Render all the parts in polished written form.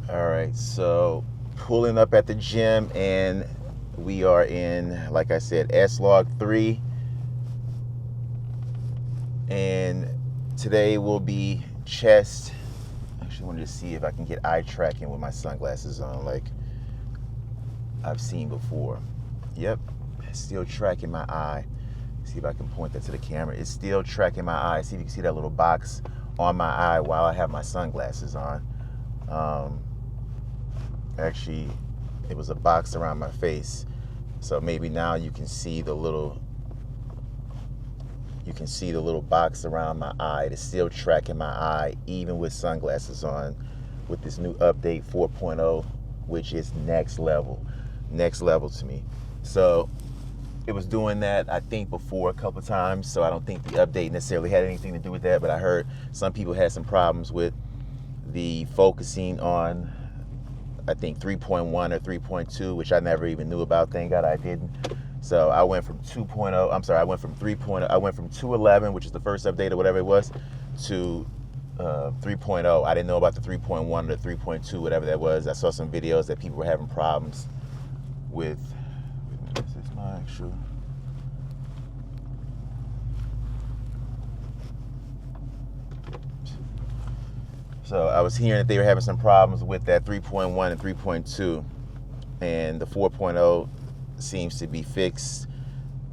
All right, so pulling up at the gym, and we are in, like I said, SLOG3, and today will be chest. Actually, I wanted to see if I can get eye tracking with my sunglasses on, like I've seen before. Yep, still tracking my eye. See if I can point that to the camera. It's still tracking my eye. See if you can see that little box on my eye while I have my sunglasses on. Actually, it was a box around my face, so maybe now you can see the little box around my eye. It's still tracking my eye even with sunglasses on, with this new update 4.0, which is next level to me. So it was doing that, I think, before a couple of times, so I don't think the update necessarily had anything to do with that, but I heard some people had some problems with the focusing on, I think, 3.1 or 3.2, which I never even knew about. Thank God I didn't. So I went from 2.0, I'm sorry, I went from 3.0, I went from 2.11, which is the first update or whatever it was, to 3.0. I didn't know about the 3.1 or 3.2, whatever that was. I saw some videos that people were having problems with. Wait a minute, is this my actual? So I was hearing that they were having some problems with that 3.1 and 3.2, and the 4.0 seems to be fixed,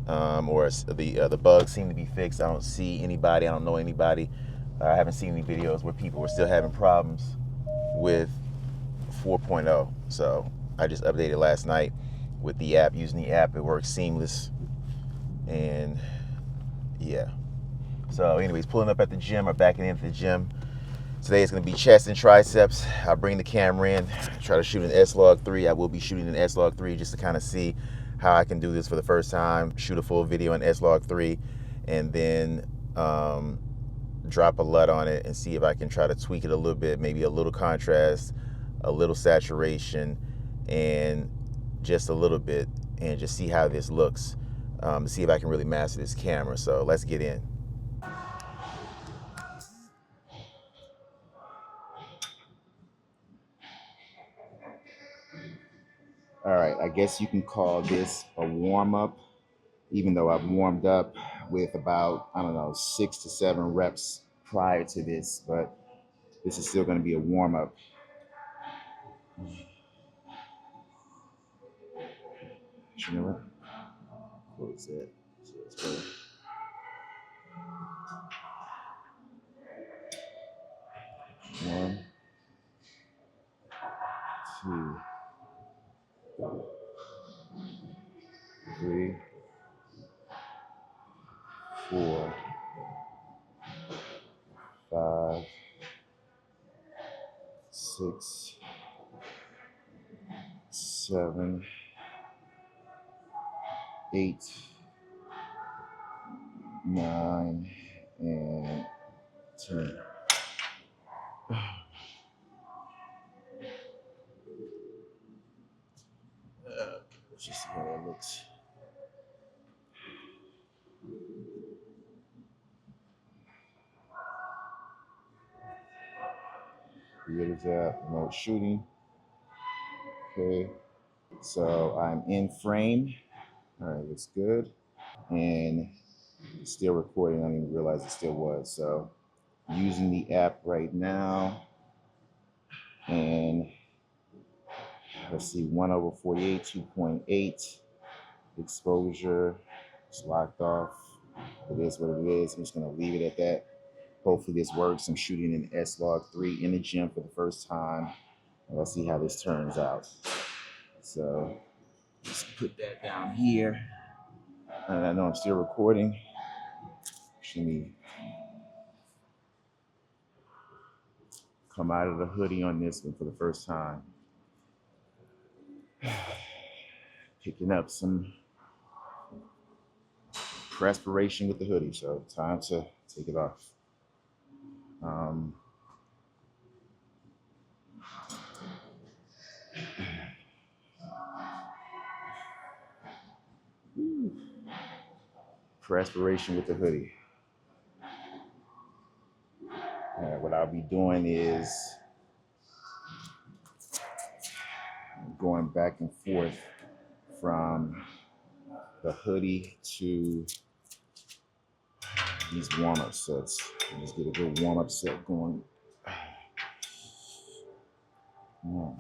or the bugs seem to be fixed. I don't see anybody, I don't know anybody, I haven't seen any videos where people were still having problems with 4.0. So I just updated last night with the app, using the app. It works seamless, and yeah. So anyways, pulling up at the gym, or backing into the gym. Today is going to be chest and triceps. I'll bring the camera in, try to shoot an SLOG3. I will be shooting an SLOG3 just to kind of see how I can do this for the first time, shoot a full video in SLOG3, and then drop a LUT on it and see if I can try to tweak it a little bit, maybe a little contrast, a little saturation, and just a little bit, and just see how this looks, to see if I can really master this camera. So let's get in. All right, I guess you can call this a warm-up, even though I've warmed up with about, I don't know, 6 to 7 reps prior to this, but this is still going to be a warm-up. You know what? Close that. So let's go. 1, 2, 3, 4, 5, 6, 7, 8, 9, and 10. Let's just see how that looks. What is that? Remote shooting. Okay. So I'm in frame. All right, looks good. And it's still recording. I didn't even realize it still was. So using the app right now. And let's see, 1/48, 2.8 exposure. It's locked off. It is what it is. I'm just gonna leave it at that. Hopefully this works. I'm shooting an SLOG3 in the gym for the first time. And let's see how this turns out. So let's put that down here. And I know I'm still recording. Let me come out of the hoodie on this one for the first time. Picking up some perspiration with the hoodie, so time to take it off. Perspiration with the hoodie. What I'll be doing is going back and forth from the hoodie to these warm-up sets. Let's get a good warm-up set going. 1,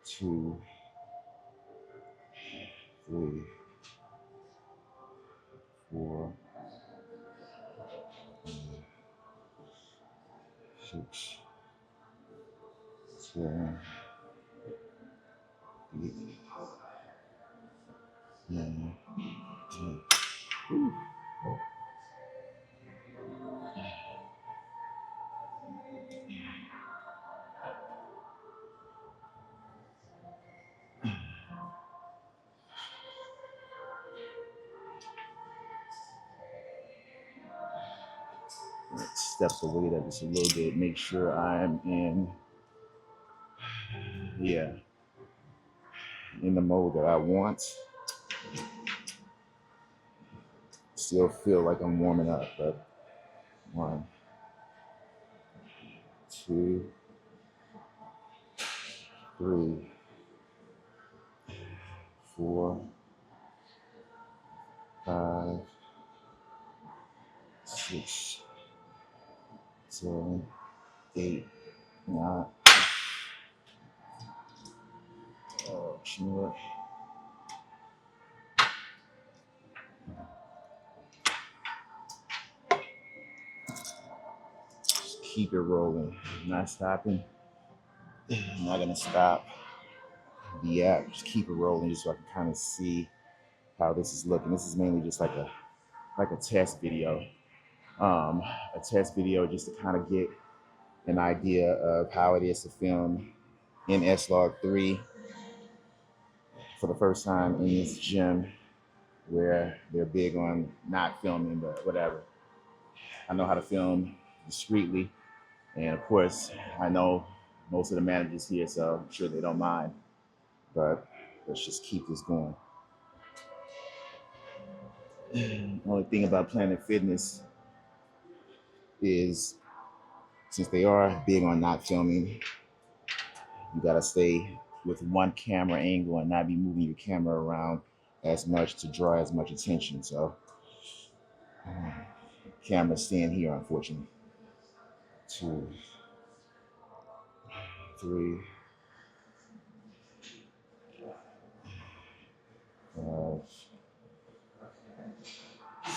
2, 3, 4, 6, 7, 8, 9, 10. Woo. Step the weight up just a little bit. Make sure I'm in the mode that I want. Still feel like I'm warming up, but 1, 2, 3, 4, 5, 6, 7, 8, 9. Oh, you know what? Just keep it rolling. I'm not stopping. I'm not gonna stop the app. Just keep it rolling, just so I can kind of see how this is looking. This is mainly just like a test video. A test video just to kind of get an idea of how it is to film in SLOG3 for the first time in this gym where they're big on not filming, but whatever. I know how to film discreetly, and of course, I know most of the managers here, so I'm sure they don't mind. But let's just keep this going. The only thing about Planet Fitness is, since they are big on not filming, you gotta stay with one camera angle and not be moving your camera around as much to draw as much attention. So, camera's staying here, unfortunately. 2, 3, 5,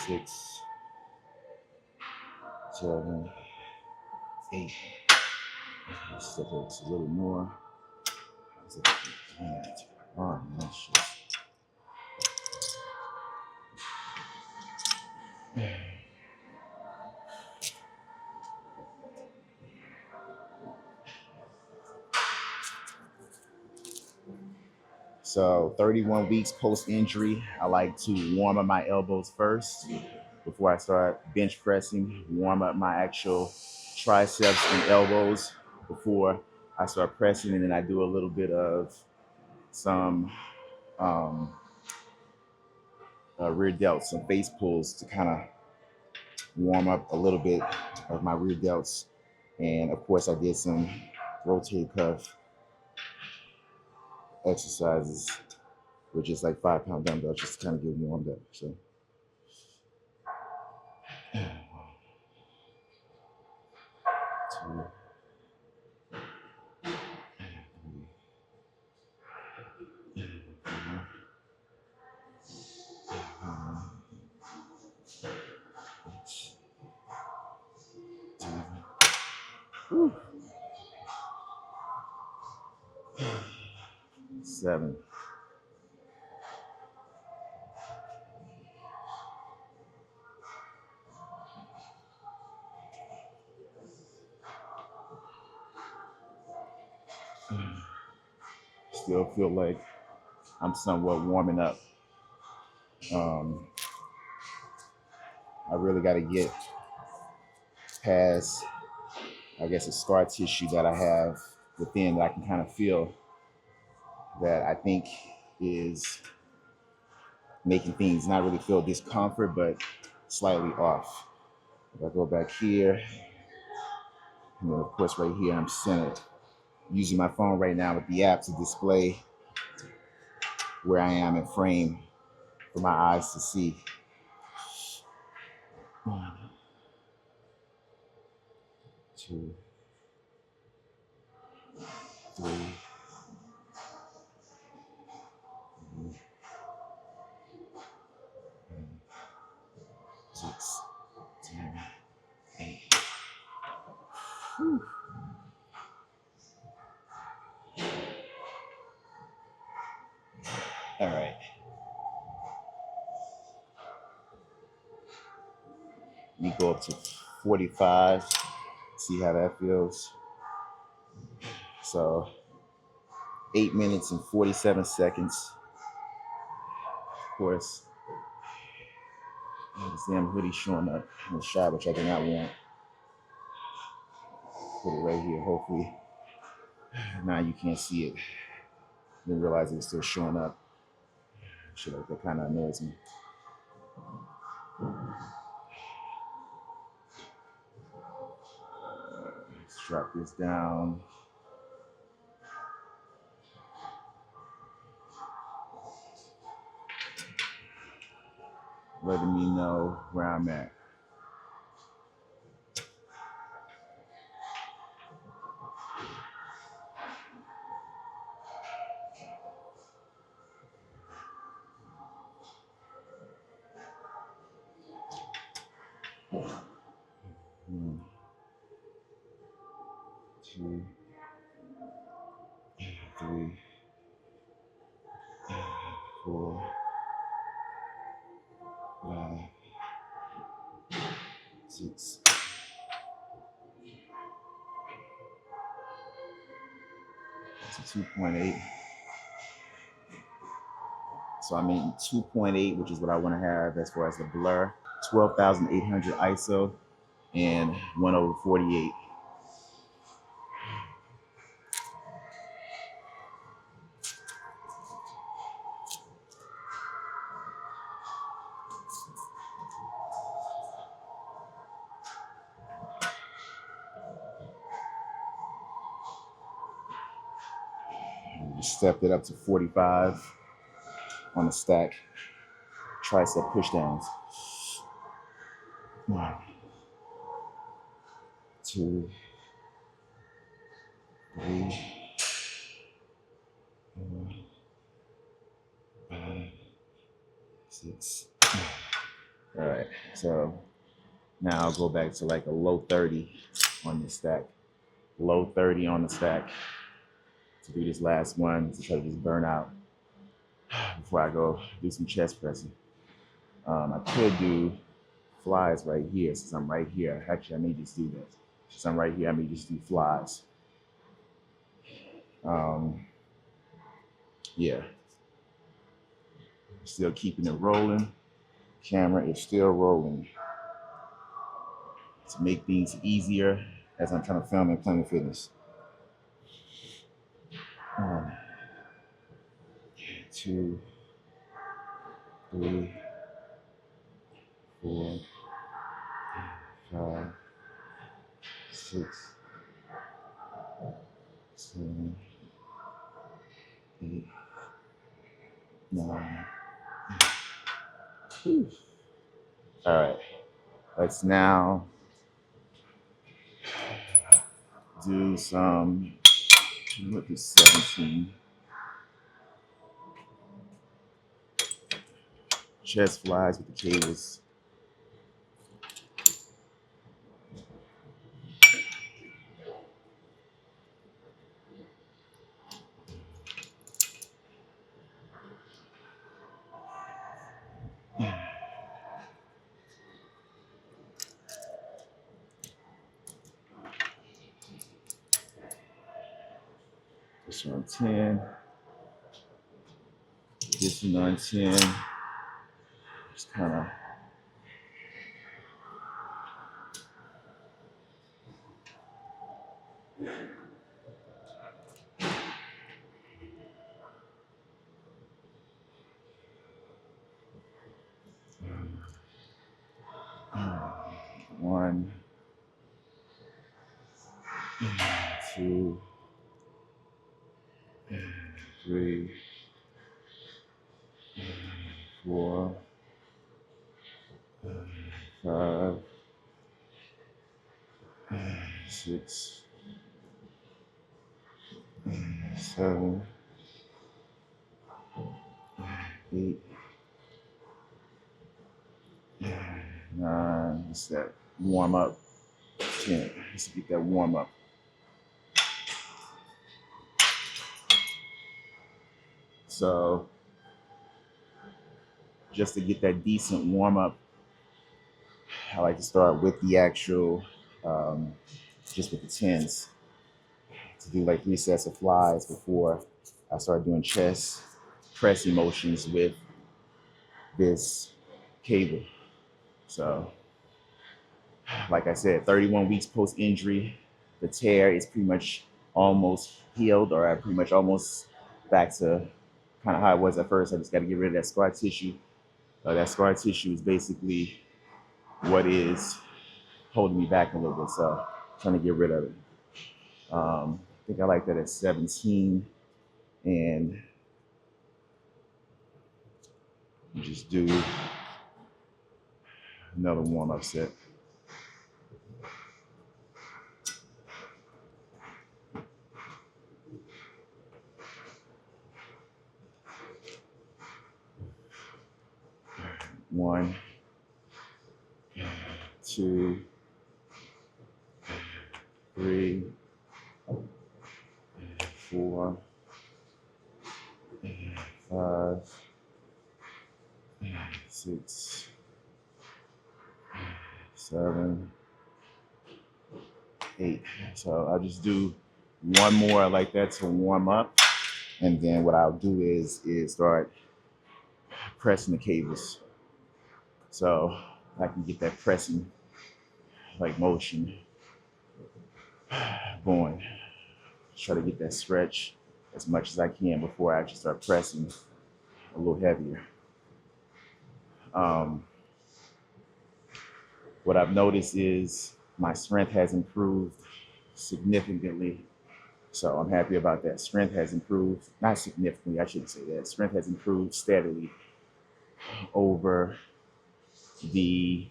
6, 7, 8. Let's step up just a little more. That's just... So 31 weeks post-injury, I like to warm up my elbows first before I start bench pressing, warm up my actual triceps and elbows before I start pressing, and then I do a little bit of some rear delts, some face pulls to kind of warm up a little bit of my rear delts. And of course I did some rotator cuff exercises with just like 5-pound dumbbells just to kind of get warmed up. So 2, 7. Still feel like I'm somewhat warming up. I really got to get past, I guess, a scar tissue that I have within that I can kind of feel that I think is making things not really feel discomfort, but slightly off. If I go back here, and then of course right here, I'm centered. Using my phone right now with the app to display where I am in frame for my eyes to see. 1, 2, 3, 6, 7, 8. Whew. All right. Let me go up to 45, see how that feels. So 8 minutes and 47 seconds. Of course, this damn hoodie showing up in the shot, which I do not want. Put it right here, hopefully. Now you can't see it. Didn't realize it was still showing up. Shit like that kind of annoys me. Let's drop this down. Letting me know where I'm at. One, 2, 3, 4, 5, 6. That's a 2.8. So I mean 2.8, which is what I want to have as far as the blur. 12,800 ISO and 1/48. Stepped it up to 45 on the stack. Tricep pushdowns. 1, 2, 3, 4, 5, 6. All right, so now I'll go back to like a low 30 on the stack. Low 30 on the stack to do this last one to try to just burn out before I go do some chest pressing. I could do flies right here since I'm right here. Actually, I may just do that. Since I'm right here, I may just do flies. Yeah. Still keeping it rolling. Camera is still rolling. To make things easier as I'm trying to film in Planet Fitness. 1, 2, 3, 4, 5, 6, 7, 8, 9. Whew. All right. Let's now do some, what is 17? Chest flies with the cables. This one on 10. This one on 10. Just kind of one, 2, 3, 4, 5, 6, 7, 8, 9. It's that warm up. 10. Just to get that warm up. So just to get that decent warm up, I like to start with the actual, just with the 10s, to do like 3 sets of flies before I start doing chest pressing motions with this cable. So, like I said, 31 weeks post injury, the tear is pretty much almost healed, or I pretty much almost back to kind of how it was at first. I just got to get rid of that scar tissue. That scar tissue is basically what is holding me back a little bit. So, trying to get rid of it. I think I like that at 17, and just do another warm up set. One, 2, 3, 4, 5, 6, 7, 8. So I'll just do one more like that to warm up, and then what I'll do is start pressing the cables, so I can get that pressing like motion going. Try to get that stretch as much as I can before I actually start pressing a little heavier. What I've noticed is my strength has improved significantly. So I'm happy about that. Strength has improved, not significantly, I shouldn't say that. Strength has improved steadily over the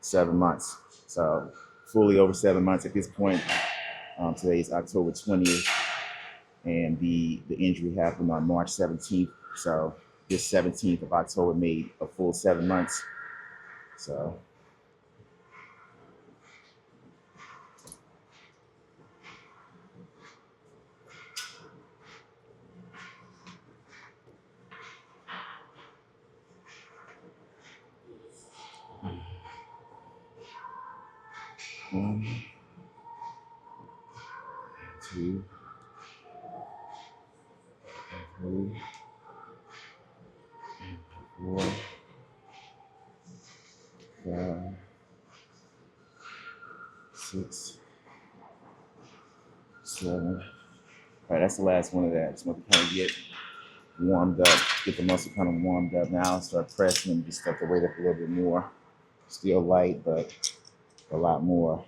7 months. So fully over 7 months at this point. Today is October 20th, and the injury happened on March 17th. So this 17th of October made a full 7 months. So one, 2, 3, 4, 5, 6, 7. All right, that's the last one of that. Just want to kind of get warmed up, get the muscle kind of warmed up now, start pressing and just start to weight up a little bit more. Still light, but a lot more,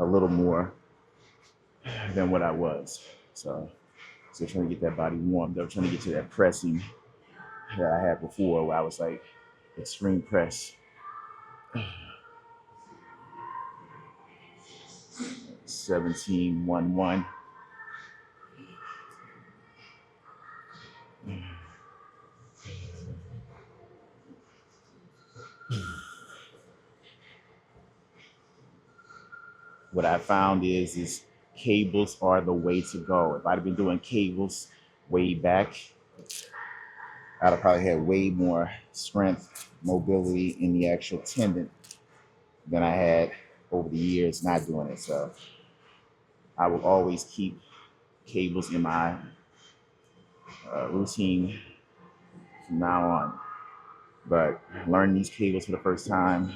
a little more than what I was. So trying to get that body warmed up, trying to get to that pressing that I had before, where I was like extreme press. 17, 1, 1. What I found is cables are the way to go. If I'd have been doing cables way back, I'd have probably had way more strength, mobility in the actual tendon than I had over the years not doing it. So I will always keep cables in my routine from now on. But learning these cables for the first time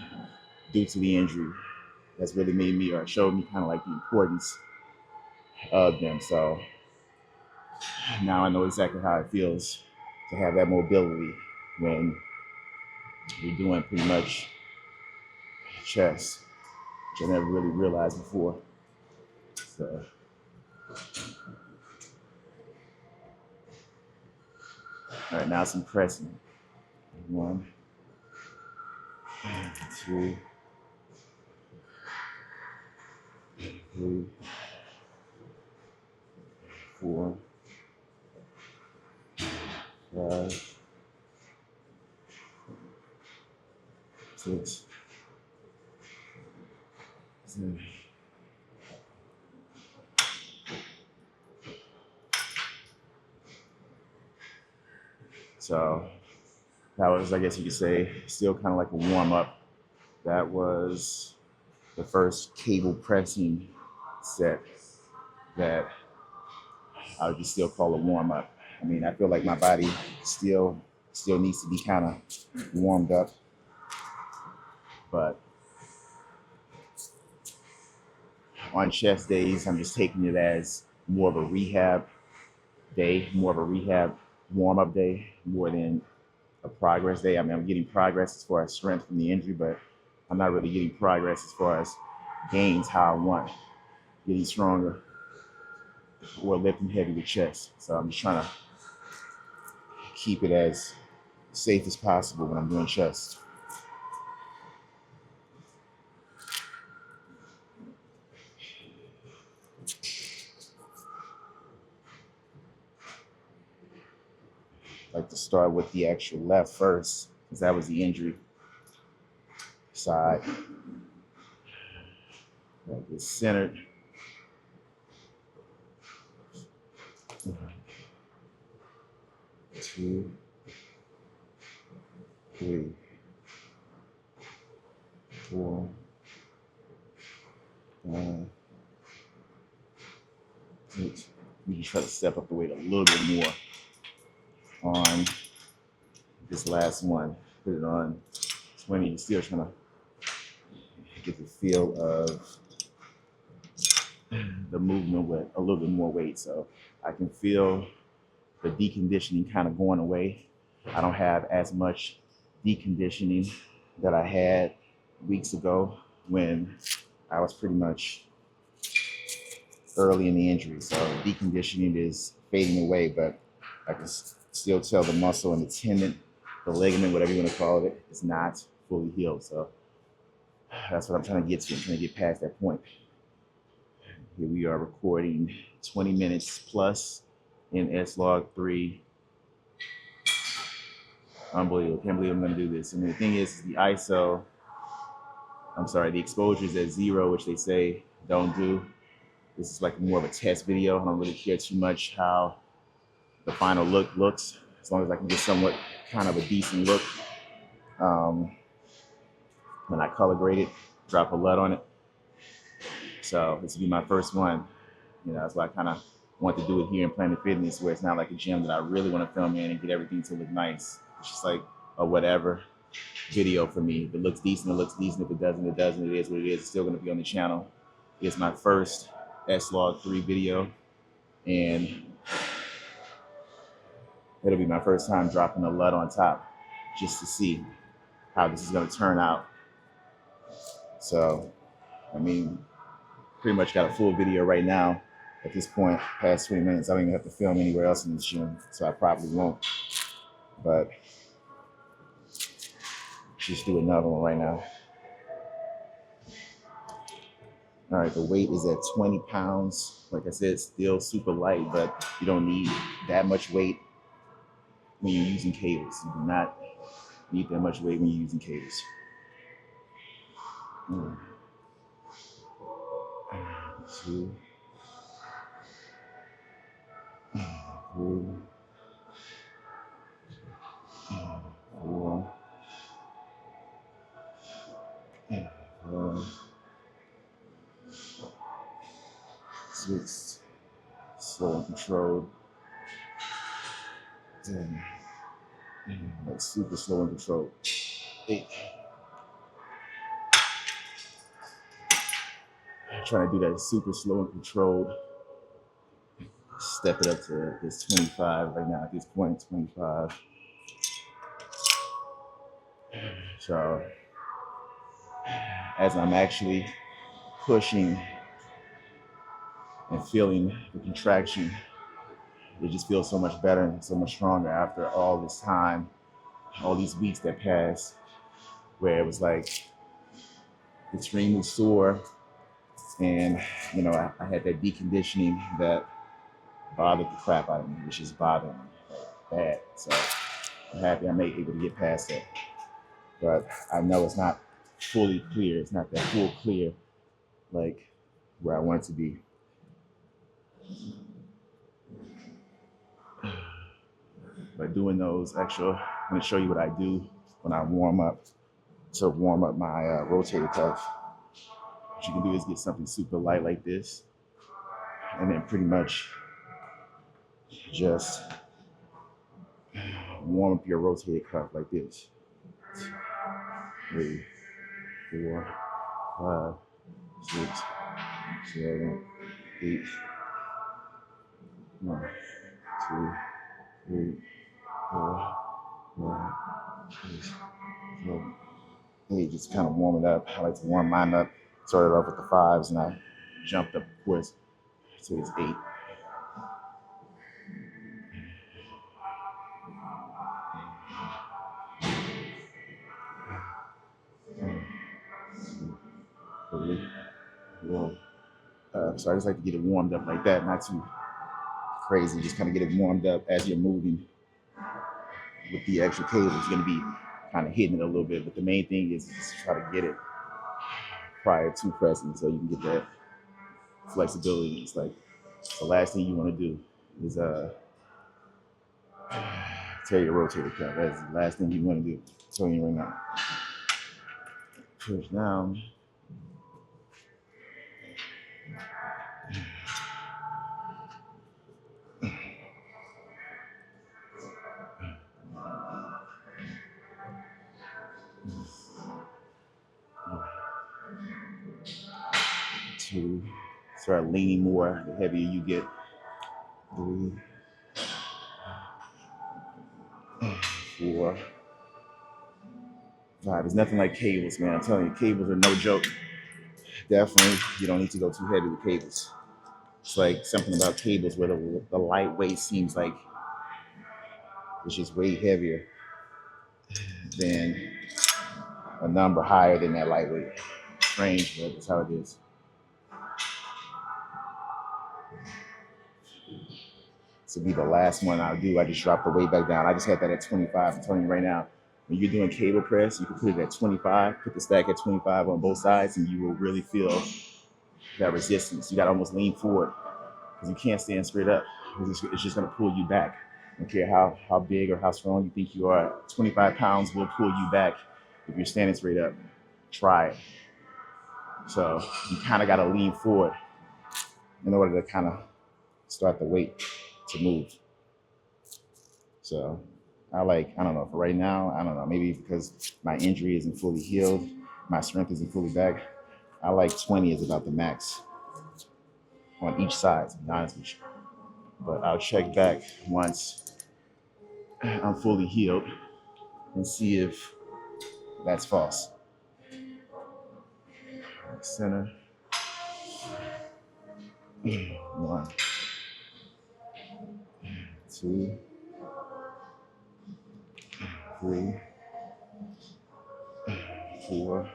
due to the injury has really made me, or showed me kind of like the importance of them. So now I know exactly how it feels to have that mobility when you're doing pretty much chest, which I never really realized before. So All right, now some pressing. 1, 2, 3, 4, 5, 6, 7. So that was, I guess you could say, still kind of like a warm up. That was the first cable pressing set that I would still call a warm up. I mean, I feel like my body still needs to be kind of warmed up, but on chest days, I'm just taking it as more of a rehab day, more of a rehab warm up day, more than a progress day. I mean, I'm getting progress as far as strength from the injury, but I'm not really getting progress as far as gains how I want, getting stronger or lifting heavy with chest. So I'm just trying to keep it as safe as possible when I'm doing chest. I like to start with the actual left first, because that was the injury side. Get centered. 2, 3, 4, 5, 6. We can try to step up the weight a little bit more on this last one. Put it on 20. You're still trying to get the feel of the movement with a little bit more weight. So I can feel the deconditioning kind of going away. I don't have as much deconditioning that I had weeks ago when I was pretty much early in the injury. So deconditioning is fading away, but I can still tell the muscle and the tendon, the ligament, whatever you want to call it, is not fully healed. So that's what I'm trying to get to. I'm trying to get past that point. Here we are recording 20 minutes plus in SLOG3. Unbelievable. Can't believe I'm going to do this. And the thing is, the the exposure is at 0, which they say don't do. This is like more of a test video. I don't really care too much how the final look looks, as long as I can get somewhat kind of a decent look. When I color grade it, drop a LUT on it. So this will be my first one. You know, that's why I kind of want to do it here in Planet Fitness, where it's not like a gym that I really want to film in and get everything to look nice. It's just like a whatever video for me. If it looks decent, it looks decent. If it doesn't, it doesn't. It is what it is. It's still going to be on the channel. It's my first SLOG3 video, and it'll be my first time dropping a LUT on top just to see how this is going to turn out. So, I mean, pretty much got a full video right now. At this point, past 20 minutes, I don't even have to film anywhere else in this gym, so I probably won't. But just do another one right now. All right, the weight is at 20 pounds. Like I said, still super light, but you don't need that much weight when you're using cables. You do not need that much weight when you're using cables. 2, 3, 4, 5, 6, slow and controlled. 10, like super slow and controlled. 8. Trying to do that super slow and controlled. Step it up to this 25 right now at this point, 25. So as I'm actually pushing and feeling the contraction it just feels so much better and so much stronger after all this time, all these weeks that passed, where it was like extremely sore. And, you know, I had that deconditioning that bothered the crap out of me, which is bothering me bad. So I'm happy I'm able to get past that. But I know it's not fully clear. It's not that full clear like where I want it to be. But doing those extra, I'm going to show you what I do when I warm up to warm up my rotator cuff. What you can do is get something super light like this, and then pretty much just warm up your rotator cuff like this. 3, 4, 5, 6, 7, 8. 1, 2, 3, 4, 5, 6, 7, 8. Just kind of warm it up. I like to warm mine up. Started off with the 5s, and I jumped up, of course, to it's 8. So I just like to get it warmed up like that, not too crazy. Just kind of get it warmed up as you're moving with the extra cables. You're going to be kind of hitting it a little bit, but the main thing is just try to get it prior to pressing so you can get that flexibility. It's like the last thing you want to do is tear your rotator cuff. That's the last thing you want to do. I'm telling you right now. Push down. To start leaning more the heavier you get. 3, 4, 5. It's nothing like cables, man. I'm telling you, cables are no joke. Definitely, you don't need to go too heavy with cables. It's like something about cables where the lightweight seems like it's just way heavier than a number higher than that lightweight. Strange, but that's how it is. This will be the last one I'll do. I just dropped the weight back down. I just had that at 25. I'm telling you right now, when you're doing cable press, you can put it at 25, put the stack at 25 on both sides, and you will really feel that resistance. You got to almost lean forward because you can't stand straight up. It's just going to pull you back. I don't care how big or how strong you think you are. 25 pounds will pull you back if you're standing straight up. Try it. So you kind of got to lean forward in order to kind of start the weight to move. So I don't know, for right now, I don't know, maybe because my injury isn't fully healed, my strength isn't fully back, I like 20 is about the max on each side, to be honest with you. But I'll check back once I'm fully healed and see if that's false. Center. 1, 2, 3, 4,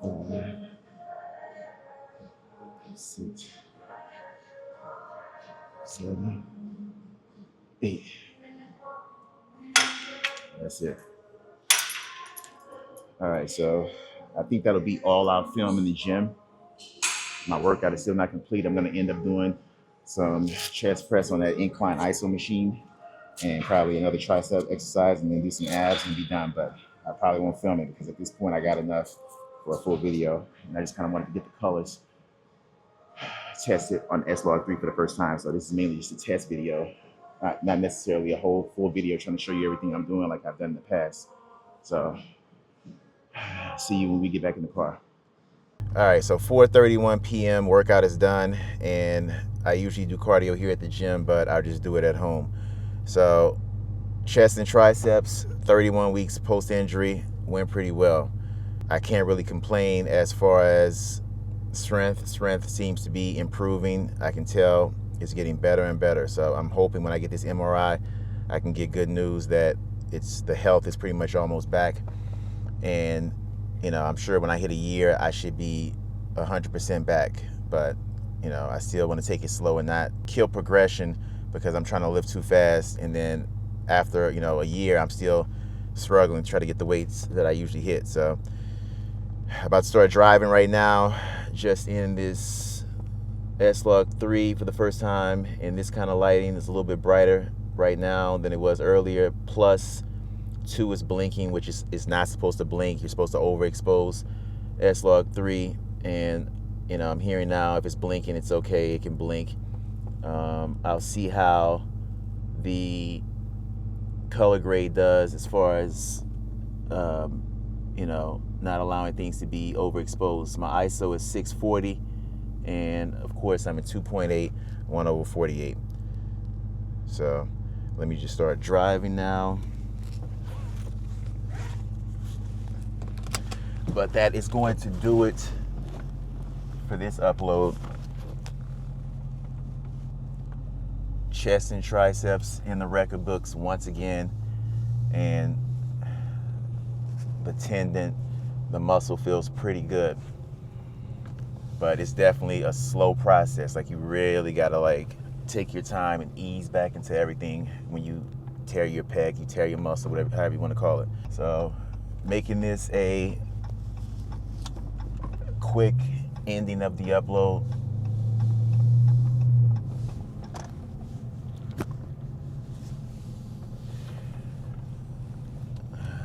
5, 6, 7, 8. That's it. All right, so I think that'll be all I'll film in the gym. My workout is still not complete. I'm going to end up doing some chest press on that incline iso machine and probably another tricep exercise and then do some abs and be done. But I probably won't film it because at this point I got enough for a full video. And I just kind of wanted to get the colors tested on SLOG3 for the first time. So this is mainly just a test video, not necessarily a whole full video trying to show you everything I'm doing like I've done in the past. So see you when we get back in the car. All right, so 4:31 p.m. workout is done, and I usually do cardio here at the gym, but I'll just do it at home. So chest and triceps, 31 weeks post-injury, went pretty well. I can't really complain as far as strength. Strength seems to be improving. I can tell it's getting better and better. So I'm hoping when I get this MRI, I can get good news that the health is pretty much almost back. And, you know, I'm sure when I hit a year, I should be 100% back. But, you know, I still want to take it slow and not kill progression because I'm trying to lift too fast. And then after, you know, a year, I'm still struggling to try to get the weights that I usually hit. So I'm about to start driving right now, just in this SLOG3 for the first time in this kind of lighting. It's a little bit brighter right now than it was earlier. Plus 2 is blinking, which is not supposed to blink. You're supposed to overexpose SLOG3. And, you know, I'm hearing now if it's blinking, it's okay. It can blink. I'll see how the color grade does as far as, you know, not allowing things to be overexposed. My ISO is 640, and of course I'm at 2.8, 1/48. So let me just start driving now. But that is going to do it for this upload. Chest and triceps in the record books once again, and the tendon, the muscle feels pretty good, but it's definitely a slow process. Like, you really gotta like take your time and ease back into everything when you tear your pec, you tear your muscle, whatever, however you want to call it. So making this a quick ending of the upload.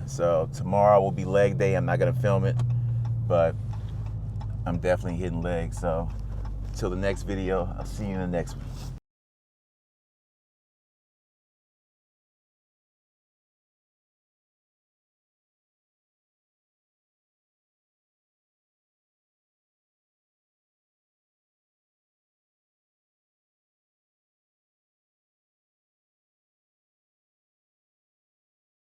So tomorrow will be leg day. I'm not gonna film it, but I'm definitely hitting legs. So till the next video, I'll see you in the next one.